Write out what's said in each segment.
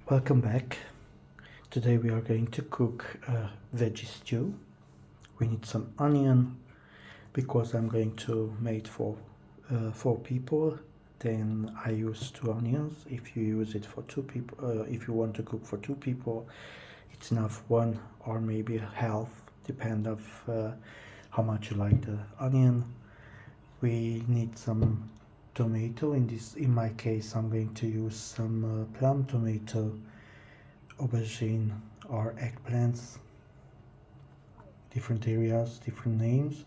Welcome back. Today we are going to cook a veggie stew. We need some onion because I'm going to make for 4 people. Then I use 2 onions. If you use it for 2 people, if you want to cook for 2 people, it's enough one or maybe a half, depend of how much you like the onion. We need some tomato. In my case, I'm going to use some plum tomato, aubergine or eggplants, different areas, different names,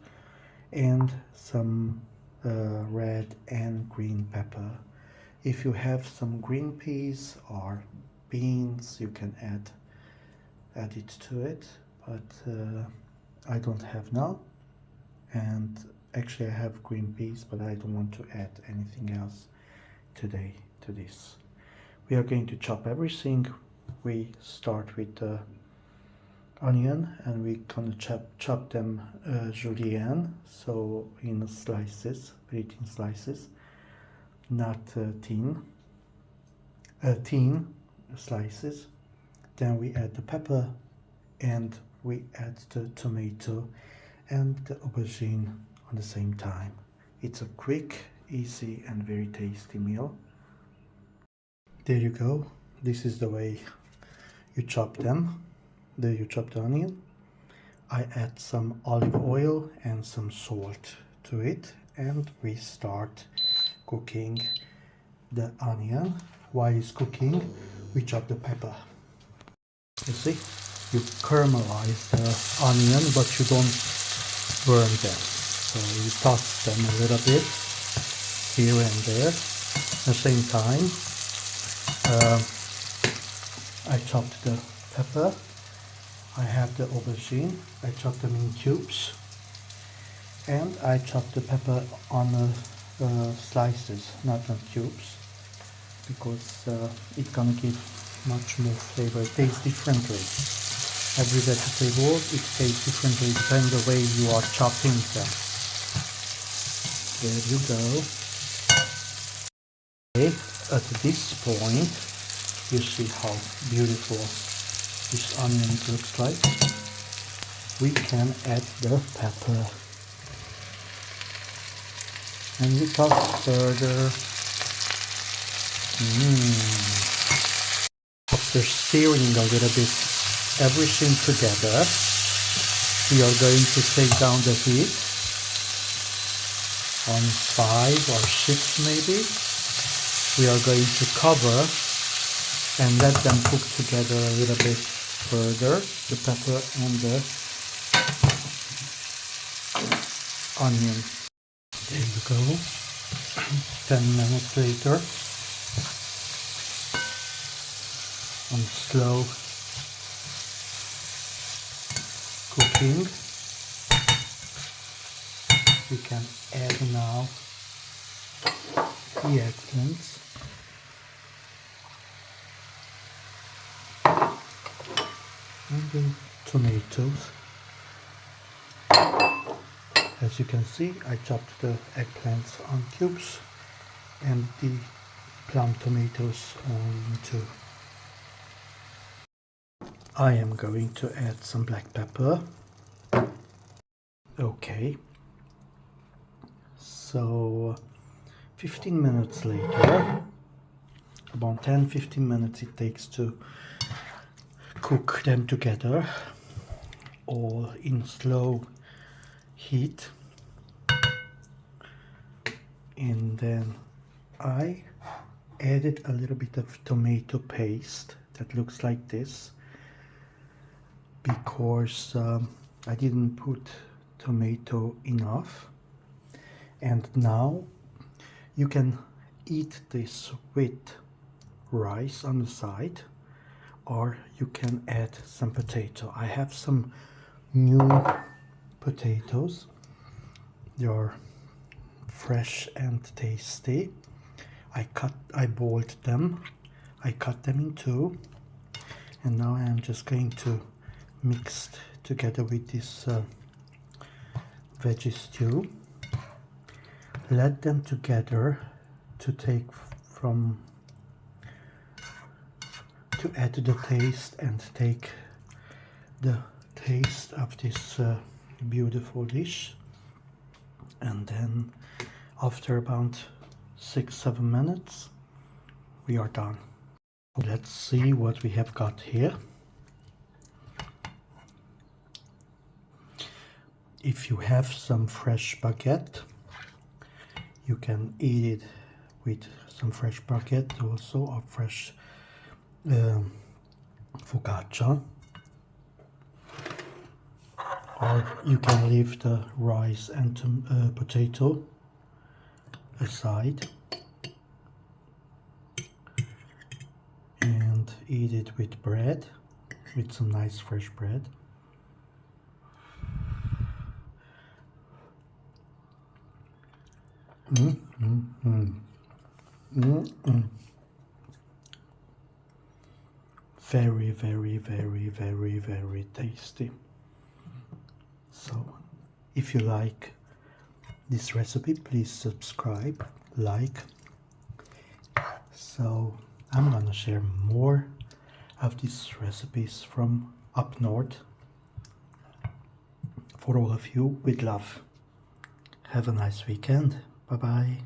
and some red and green pepper. If you have some green peas or beans, you can add it to it, but I don't have now. And actually I have green peas, but I don't want to add anything else today to this. We are going to chop everything. We start with the onion and we gonna chop them julienne, so in slices, very thin slices, not thin slices. Then we add the pepper and we add the tomato and the aubergine on the same time. It's a quick, easy and very tasty meal. There you go. This is the way you chop them. There you chop the onion. I add some olive oil and some salt to it, and we start cooking the onion. While it's cooking, we chop the pepper. You see, you caramelize the onion, but you don't burn them. So you toss them a little bit here and there. At the same time, I chopped the pepper. I have the aubergine. I chopped them in cubes, and I chopped the pepper on slices, not on cubes, because it's gonna give much more flavor. It tastes differently. Every vegetable, it tastes differently depending on the way you are chopping them. There you go. Okay, at this point, you see how beautiful this onion looks like. We can add the pepper. And we toss further. After stirring a little bit everything together, we are going to take down the heat on 5 or 6 maybe. We are going to cover and let them cook together a little bit further, the pepper and the onion. There you go. 10 minutes later, on slow cooking, we can add now the eggplants. And the tomatoes. As you can see, I chopped the eggplants on cubes and the plum tomatoes only in 2. I am going to add some black pepper. Okay. So 15 minutes later, about 10-15 minutes it takes to cook them together, all in slow heat. And then I added a little bit of tomato paste that looks like this, because I didn't put tomato enough. And now you can eat this with rice on the side, or you can add some potato. I have some new potatoes. They are fresh and tasty. I boiled them. I cut them in 2, and now I am just going to mix together with this veggie stew. Let them together to take from to add the taste and take the taste of this beautiful dish. And then after about 6-7 minutes we are done. Let's see what we have got here. If you have some fresh baguette, you can eat it with some fresh baguette also, or fresh focaccia. Or you can leave the rice and potato aside and eat it with bread, with some nice fresh bread. Very, very, very, very, very tasty. So if you like this recipe, please subscribe, like. So I'm gonna share more of these recipes from up north for all of you with love. Have a nice weekend. Bye bye.